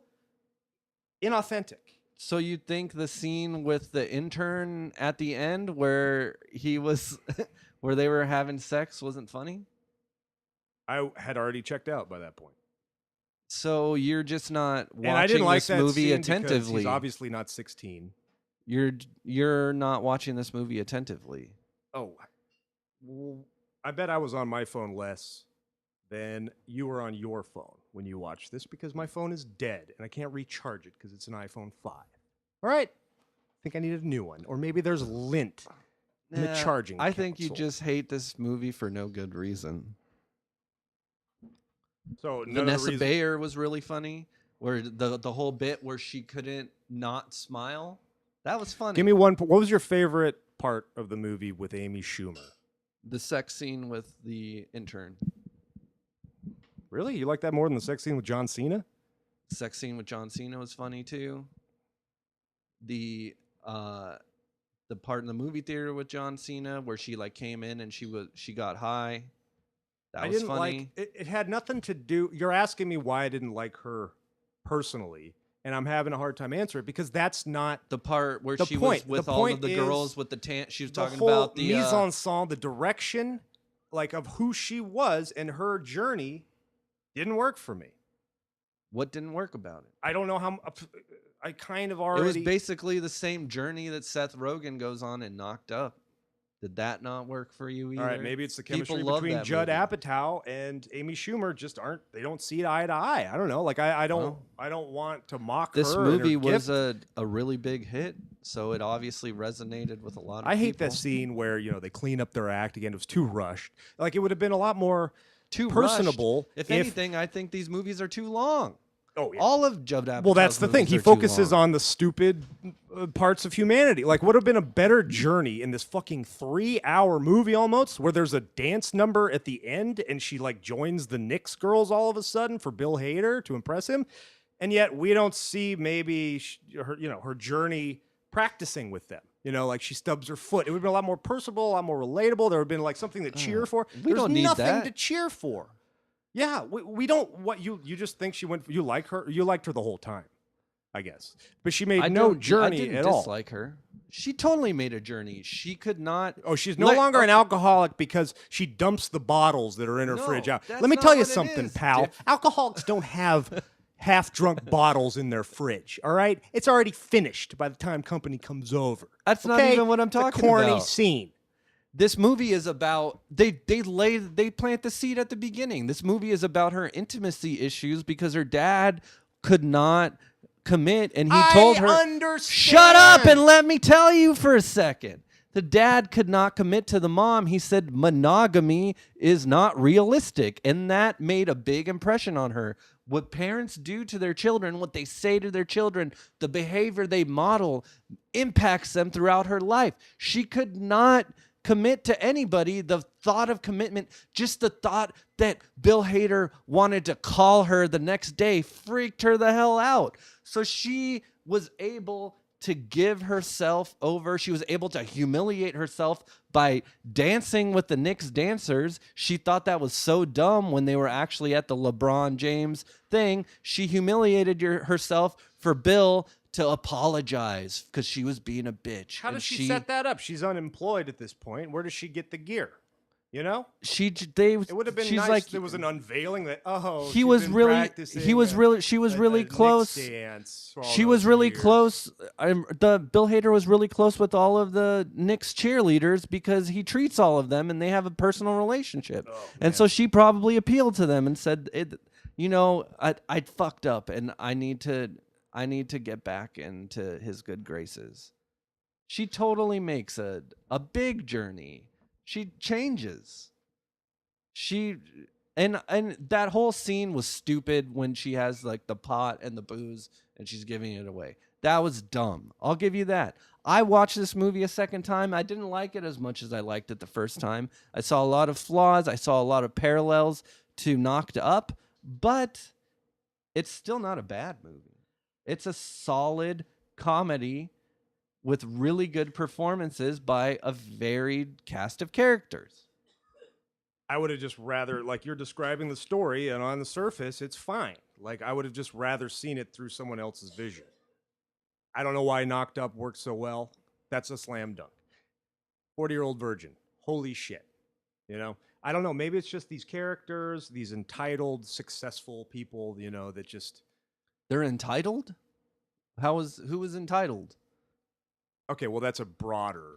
inauthentic. So you think the scene with the intern at the end where he was, where they were having sex wasn't funny? I had already checked out by that point. So you're just not watching and I didn't like this that movie scene attentively. He's obviously not 16. You're not watching this movie attentively. Oh, well, I bet I was on my phone less than you were on your phone when you watched this because my phone is dead and I can't recharge it because it's an iPhone 5. All right. I think I need a new one. Or maybe there's lint in the charging I think you console. just hate this movie for no good reason. So Vanessa Bayer was really funny. Where the whole bit where she couldn't not smile, that was funny. Give me one. What was your favorite part of the movie with Amy Schumer? The sex scene with the intern. Really? You like that more than the sex scene with John Cena? Sex scene with John Cena was funny too. The part in the movie theater with John Cena where she like came in and she got high. That was funny. Like it had nothing to do. You're asking me why I didn't like her personally, and I'm having a hard time answering it because that's not the part where she point. was with The all point of the is girls with the tan. She was talking whole about the mise en scène, the direction, like of who she was and her journey, didn't work for me. What didn't work about it? I don't know how. I kind of already. It was basically the same journey that Seth Rogen goes on in Knocked Up. Did that not work for you either? All right, maybe it's the chemistry People love between that Judd movie. Apatow and Amy Schumer just aren't. They don't see eye to eye. I don't know. Like I don't want to mock This her. and her movie was gift. a really big hit, so it obviously resonated with a lot of people. I hate that scene where they clean up their act again. It was too rushed. Like it would have been a lot more too personable. If anything, I think these movies are too long. Oh, yeah. All of Judd Apatow's Well, that's the thing. movies He are too focuses long. on the stupid parts of humanity. Like, would have been a better journey in this fucking 3-hour movie almost, where there's a dance number at the end, and she like joins the Knicks girls all of a sudden for Bill Hader to impress him, and yet we don't see maybe her journey practicing with them. Like she stubs her foot. It would have been a lot more personable, a lot more relatable. There would have been like something to cheer for. There's don't need nothing that. to cheer for. Yeah, we don't. What you just think she went? You like her? You liked her the whole time, I guess. But she made no journey I didn't at all. dislike her. She totally made a journey. She could not. Oh, she's no longer an alcoholic because she dumps the bottles that are in her No, fridge out. that's Let me not tell you what it something, is, pal. Dick. Alcoholics don't have half-drunk bottles in their fridge. All right, it's already finished by the time company comes over. That's not even what I'm It's a talking corny about. scene. This movie is about they plant the seed at the beginning. This movie is about her intimacy issues because her dad could not commit, and he told her, understand. "Shut up and let me tell you for a second." The dad could not commit to the mom. He said monogamy is not realistic, and that made a big impression on her. What parents do to their children, what they say to their children, the behavior they model impacts them throughout her life. She could not commit to anybody. The thought of commitment, just the thought that Bill Hader wanted to call her the next day freaked her the hell out. So she was able to give herself over. She was able to humiliate herself by dancing with the Knicks dancers. She thought that was so dumb when they were actually at the LeBron James thing. She humiliated herself for Bill to apologize because she was being a bitch. How does she set that up? She's unemployed at this point. Where does she get the gear? It would have been nice. Like, there was an unveiling that she was really close. She was really close. The Bill Hader was really close with all of the Knicks cheerleaders because he treats all of them and they have a personal relationship. And so she probably appealed to them and said, I fucked up and I need to I need to get back into his good graces. She totally makes a big journey. She changes. She and that whole scene was stupid when she has like the pot and the booze and she's giving it away. That was dumb. I'll give you that. I watched this movie a second time. I didn't like it as much as I liked it the first time. I saw a lot of flaws. I saw a lot of parallels to Knocked Up, but it's still not a bad movie. It's a solid comedy with really good performances by a varied cast of characters. I would have just rather, like, you're describing the story, and on the surface, it's fine. Like, I would have just rather seen it through someone else's vision. I don't know why Knocked Up works so well. That's a slam dunk. 40-year-old virgin. Holy shit. You know? I don't know. Maybe it's just these characters, these entitled, successful people, you know, that just... They're entitled? Who was entitled? Okay, well, that's a broader...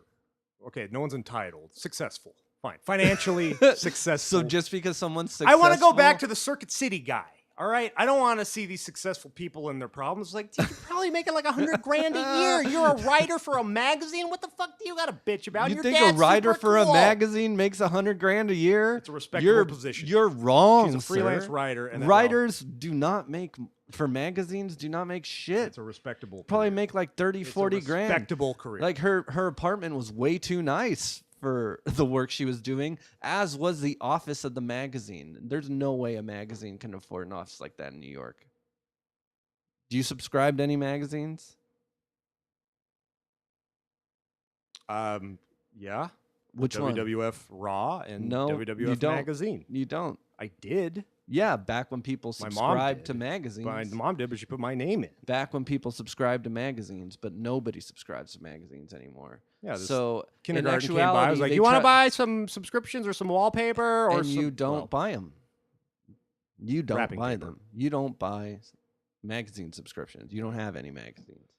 Okay, no one's entitled. Successful. Fine. Financially successful. So just because someone's successful... I want to go back to the Circuit City guy. All right? I don't want to see these successful people and their problems. Like, dude, you're probably making like $100 grand a year. You're a writer for a magazine. What the fuck do you got to bitch about? You Your think dad's a writer super for cool. a magazine makes $100 grand a year? It's a respectable position. You're wrong, She's a freelance sir. writer. And Writers do not make... For magazines, do not make shit. It's a respectable Probably career. make like 30, It's 40 a grand. respectable career. Like her apartment was way too nice for the work she was doing, as was the office of the magazine. There's no way a magazine can afford an office like that in New York. Do you subscribe to any magazines? Yeah. Which one? WWF Raw and No, you WWF don't. Magazine. You don't. I did. Yeah, back when people My mom subscribed did. to magazines. My mom did, but she put my name in. Back when people subscribed to magazines, but nobody subscribes to magazines anymore. Yeah, this so Kindergarten in came by. I was actuality, like, they "You want to try- buy some subscriptions or some wallpaper or and some?" you don't well, buy them. You don't wrapping buy paper. them. You don't buy magazine subscriptions. You don't have any magazines.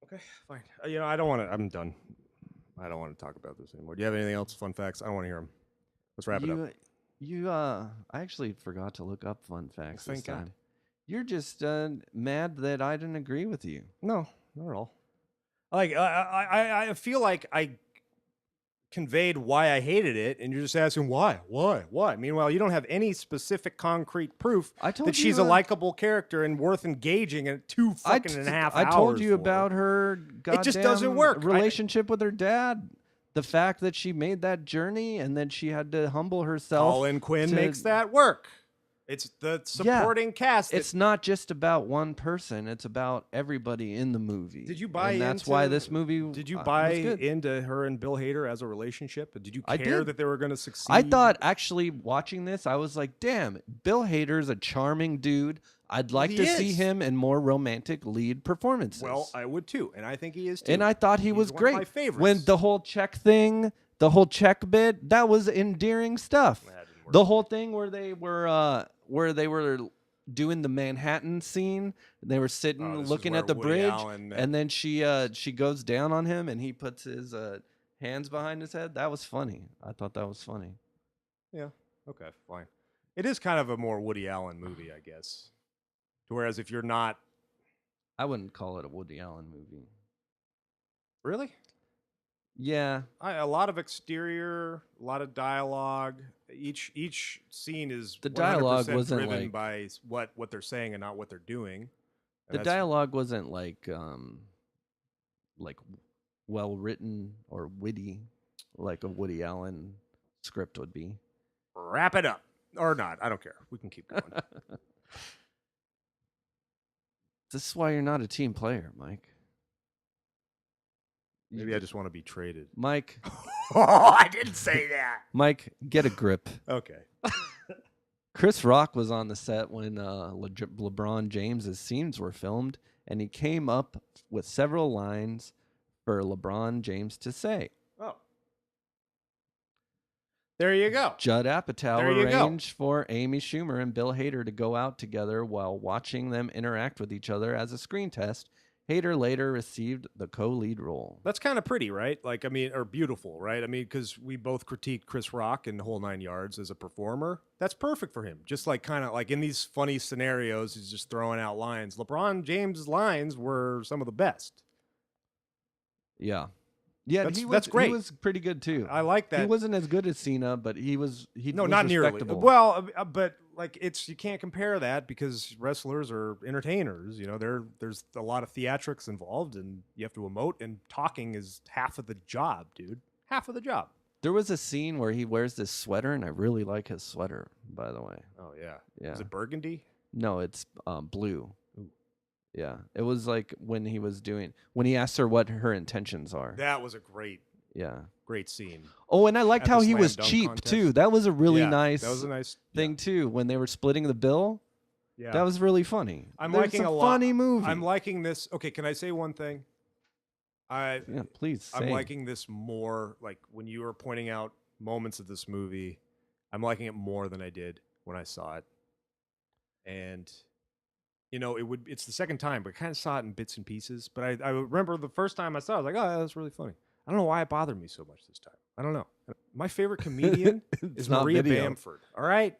Okay, fine. You know, I don't want to. I'm done. I don't want to talk about this anymore. Do you have anything else? Fun facts? I don't want to hear them. Let's wrap it up. I actually forgot to look up fun facts this Thank God. time. You're just mad that I didn't agree with you. No, not at all. Like I feel like I conveyed why I hated it, and you're just asking why. Meanwhile, you don't have any specific concrete proof I told that you she's a her- likable character and worth engaging in two fucking and a half hours. I told you for. about her goddamn It just doesn't work. relationship with her dad. The fact that she made that journey and then she had to humble herself. Colin Quinn to- makes that work. It's the supporting cast. It's not just about one person. It's about everybody in the movie. Did you buy and that's into, why this movie Did you was buy good. into her and Bill Hader as a relationship? Did you I care did. that they were going to succeed? I thought actually watching this, I was like, damn, Bill Hader's a charming dude. I'd like he to see is. him in more romantic lead performances. Well, I would too, and I think he is too. And I thought he He's was one great. of my favorites. When the whole check thing, the whole check bit, that was endearing stuff. That didn't work. The whole thing where they were doing the Manhattan scene, they were sitting Oh, this is looking where at the Woody bridge, Allen- and then she goes down on him, and he puts his hands behind his head. That was funny. I thought that was funny. Yeah. Okay. Fine. It is kind of a more Woody Allen movie, I guess. Whereas if you're not I wouldn't call it a Woody Allen movie. really, Yeah, a lot of exterior, a lot of dialogue. Each scene is The dialogue 100% wasn't driven like- by what they're saying and not what they're doing. And the that's- dialogue wasn't like well written or witty like a Woody Allen script would be. Wrap it up or not. I don't care. We can keep going. This is why you're not a team player, Mike. Maybe I just want to be traded. Mike, Oh, I didn't say that. Mike, get a grip. Okay. Chris Rock was on the set when LeBron James's scenes were filmed, and he came up with several lines for LeBron James to say. Oh. There you go. Judd Apatow There you go. arranged for Amy Schumer and Bill Hader to go out together while watching them interact with each other as a screen test. Hader later received the co-lead role. That's kind of pretty, right? Like, I mean, or beautiful, right? I mean, because we both critiqued Chris Rock in the whole 9 yards as a performer. That's perfect for him. Just like kind of like in these funny scenarios, he's just throwing out lines. LeBron James' lines were some of the best. Yeah. Yeah, that's great. He was pretty good too. I like that. He wasn't as good as Cena, but he no, was not nearly. respectable. Well, but like you can't compare that because wrestlers are entertainers. You know, there's a lot of theatrics involved, and you have to emote, and talking is half of the job, dude. Half of the job. There was a scene where he wears this sweater, and I really like his sweater, by the way. Oh yeah, yeah. Is it burgundy? No, it's blue. Ooh. Yeah, it was like when he asked her what her intentions are. That was a great scene. Oh, and I liked how he was slam dunk cheap contest. too. That was a really nice. That was a nice thing too. When they were splitting the bill, yeah, that was really funny. I'm There's liking a lot. Funny movie. I'm liking this. Okay, can I say one thing? Please. I'm liking this more. Like when you were pointing out moments of this movie, I'm liking it more than I did when I saw it. And you know, it's the second time, but I kind of saw it in bits and pieces. But I remember the first time I saw it, I was like, oh, that's really funny. I don't know why it bothered me so much this time. I don't know. My favorite comedian is Maria Bamford. All right?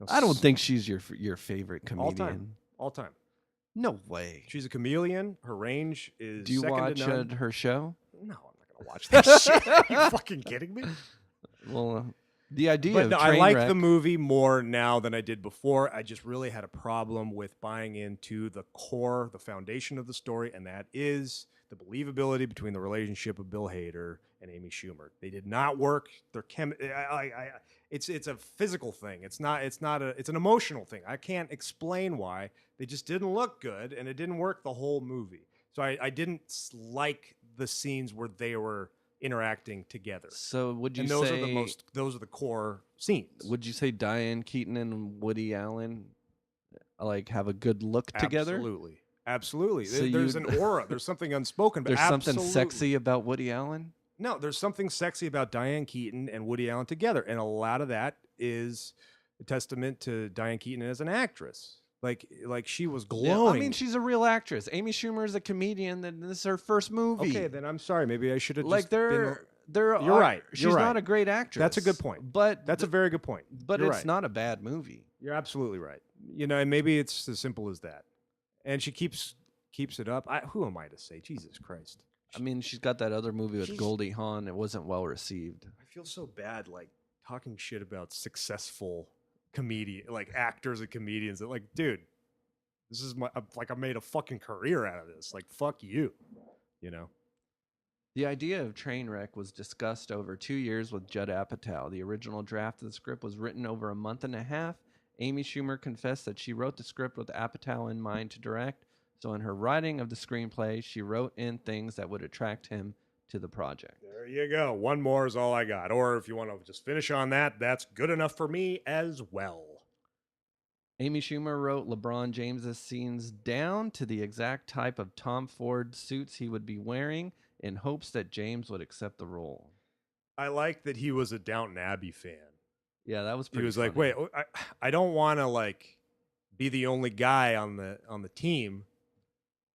I don't think she's your favorite comedian. All time. No way. She's a chameleon. Her range is Do you second watch to none. her show? No, I'm not going to watch that shit. Are you fucking kidding me? Well, the idea of I like Trainwreck, the movie more now than I did before. I just really had a problem with buying into the core, the foundation of the story, and that is the believability between the relationship of Bill Hader and Amy Schumer. They did not work. Their it's a physical thing. It's an emotional thing. I can't explain why. They just didn't look good, and it didn't work the whole movie. So I didn't like the scenes where they were interacting together. So would you those say those are the core scenes? Would you say Diane Keaton and Woody Allen like have a good look together? Absolutely. So there's an aura. There's something unspoken. But there's something sexy about Woody Allen? No, there's something sexy about Diane Keaton and Woody Allen together. And a lot of that is a testament to Diane Keaton as an actress. Like she was glowing. Yeah, I mean, she's a real actress. Amy Schumer is a comedian, and this is her first movie. Okay, then I'm sorry. Maybe I should have like You're right. She's not a great actress. That's a good point. But that's a very good point. But it's not a bad movie. You're absolutely right. You know, and maybe it's as simple as that. And she keeps it up. Who am I to say? Jesus Christ. I mean, she's got that other movie with Goldie Hawn. It wasn't well received. I feel so bad, like talking shit about successful actors and comedians. That, like, dude, this is I made a fucking career out of this. Like, fuck you, you know. The idea of Trainwreck was discussed over 2 years with Judd Apatow. The original draft of the script was written over a month and a half. Amy Schumer confessed that she wrote the script with Apatow in mind to direct. So in her writing of the screenplay, she wrote in things that would attract him to the project. There you go. One more is all I got. Or if you want to just finish on that, that's good enough for me as well. Amy Schumer wrote LeBron James's scenes down to the exact type of Tom Ford suits he would be wearing in hopes that James would accept the role. I like that he was a Downton Abbey fan. Yeah, that was pretty He was funny. like, wait, I don't want to be the only guy on the team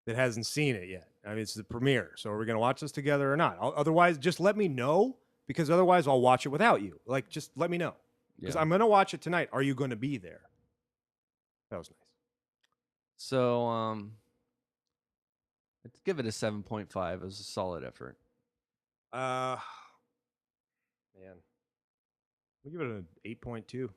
that hasn't seen it yet. I mean, it's the premiere, so are we going to watch this together or not? Otherwise, just let me know, because otherwise I'll watch it without you. Like, just let me know, because I'm going to watch it tonight. Are you going to be there? That was nice. So, let's give it a 7.5. It was a solid effort. Man, we'll give it an 8.2.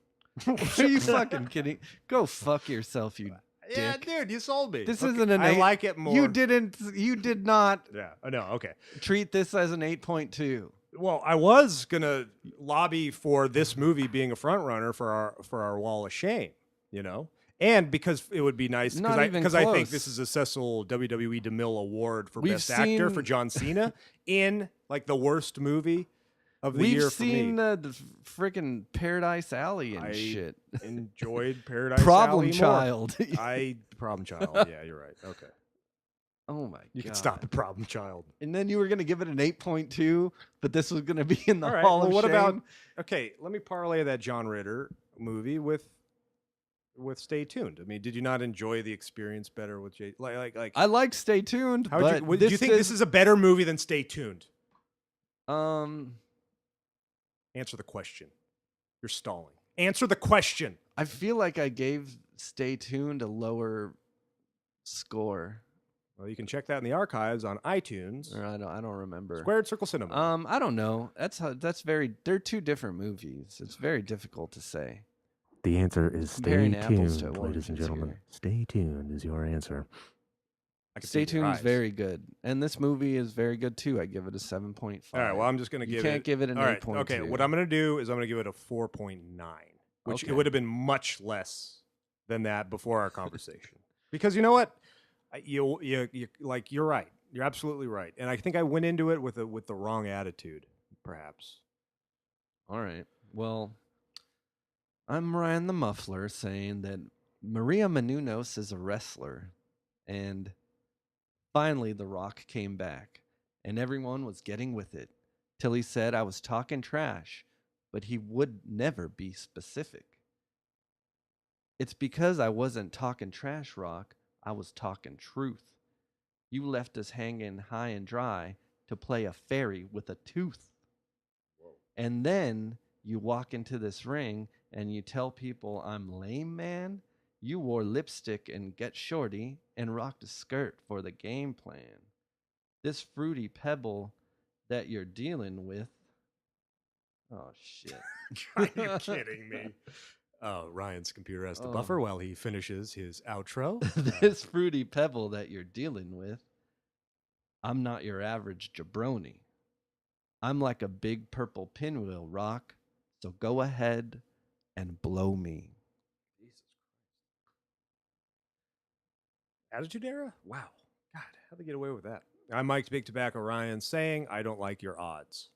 Are you fucking kidding? Go fuck yourself, you Yeah, dick. dude, you sold me. This isn't an 8. I like it more. You did not Yeah, no, okay. treat this as an 8.2. Well, I was going to lobby for this movie being a front runner for our Wall of Shame, you know? And because it would be nice, because I think this is a Cecil WWE DeMille Award for Best Actor for John Cena in the worst movie of the year for me. We've seen the freaking Paradise Alley and shit. Enjoyed Paradise Problem Alley Child. Problem Child. Yeah, you're right. Okay. Oh my god. You can stop at Problem Child. And then you were going to give it an 8.2, but this was going to be in the All right, Hall of what Shame. about? Okay, let me parlay that John Ritter movie with with Stay Tuned? I mean, did you not enjoy the experience better with Jay? Like I like Stay Tuned, how but do you think this is a better movie than Stay Tuned? Answer the question. You're stalling. Answer the question. I feel like I gave Stay Tuned a lower score. Well, you can check that in the archives on iTunes. Or I don't remember. Squared Circle Cinema. I don't know. They're two different movies. It's very difficult to say. The answer is Comparing stay apples to tuned, ladies and oranges gentlemen. here. Stay tuned is your answer. Stay Tuned is very good, and this movie is very good too. I give it a 7.5. All right, well, I'm just going to give it... You can't give it an 8.2. Okay, what I'm going to do is I'm going to give it a 4.9, which it would have been much less than that before our conversation. Because you know what? You're right. You're absolutely right. And I think I went into it with the wrong attitude, perhaps. All right. Well, I'm Ryan the Muffler saying that Maria Menounos is a wrestler, and finally The Rock came back, and everyone was getting with it till he said I was talking trash, but he would never be specific. It's because I wasn't talking trash, Rock. I was talking truth. You left us hanging high and dry to play a fairy with a tooth. Whoa. And then you walk into this ring and you tell people I'm lame, man. You wore lipstick and Get Shorty and rocked a skirt for the game plan. This fruity pebble that you're dealing with. Oh, shit. Are you kidding me? Oh, Ryan's computer has to buffer while he finishes his outro. This fruity pebble that you're dealing with. I'm not your average jabroni. I'm like a big purple pinwheel, Rock. So go ahead and blow me. Jesus Christ. Attitude Era? Wow. God, how'd they get away with that? I'm Mike's Big Tobacco Ryan saying, I don't like your odds.